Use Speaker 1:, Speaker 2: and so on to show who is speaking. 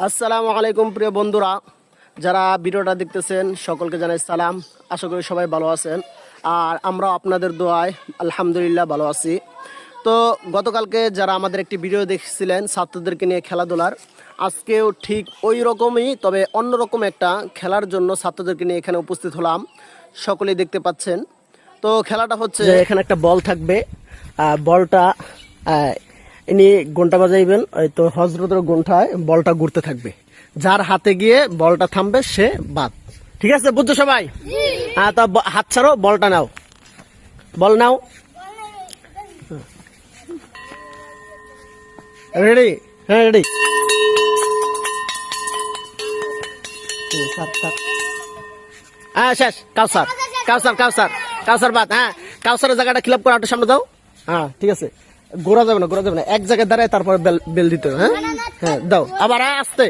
Speaker 1: আসসালামু আলাইকুম প্রিয় বন্ধুরা, যারা ভিডিওটা দেখতেছেন সকলকে জানাই সালাম। আশা করি সবাই ভালো আছেন, আর আমরা আপনাদের দোয়ায় আলহামদুলিল্লাহ ভালো আছি। তো গতকালকে যারা আমাদের একটি ভিডিও দেখছিলেন ছাত্রদেরকে নিয়ে খেলাধুলার, আজকেও ঠিক ওই রকমই, তবে অন্যরকম একটা খেলার জন্য ছাত্রদেরকে নিয়ে এখানে উপস্থিত হলাম। সকলেই দেখতে পাচ্ছেন। তো খেলাটা হচ্ছে, এখানে একটা বল থাকবে, বলটা ইনি ঘন্টা বাজাইবেন, ওই তো হজরতের ঘন্টায় বলটা ঘুরতে থাকবে, যার হাতে গিয়ে বলটা থামবে সে বাদ। ঠিক আছে, বুঝছো সবাই? হ্যাঁ, তা হাত ছাড়ো, বলটা নাও, বল নাও। রেডি? হ্যাঁ রেডি। হ্যাঁ শেষ। কাউসার কাউসার কাউসার কাউসার বাদ। হ্যাঁ, কাউসারের জায়গাটা খিলাপ করে একটু সামনে দাও। হ্যাঁ ঠিক আছে, ঘোরা যাবে না, ঘোরা যাবে না, এক জায়গায় দাঁড়ায় তারপরে বেল দিতে হবে। হ্যাঁ হ্যাঁ দাও আবার, আসতে।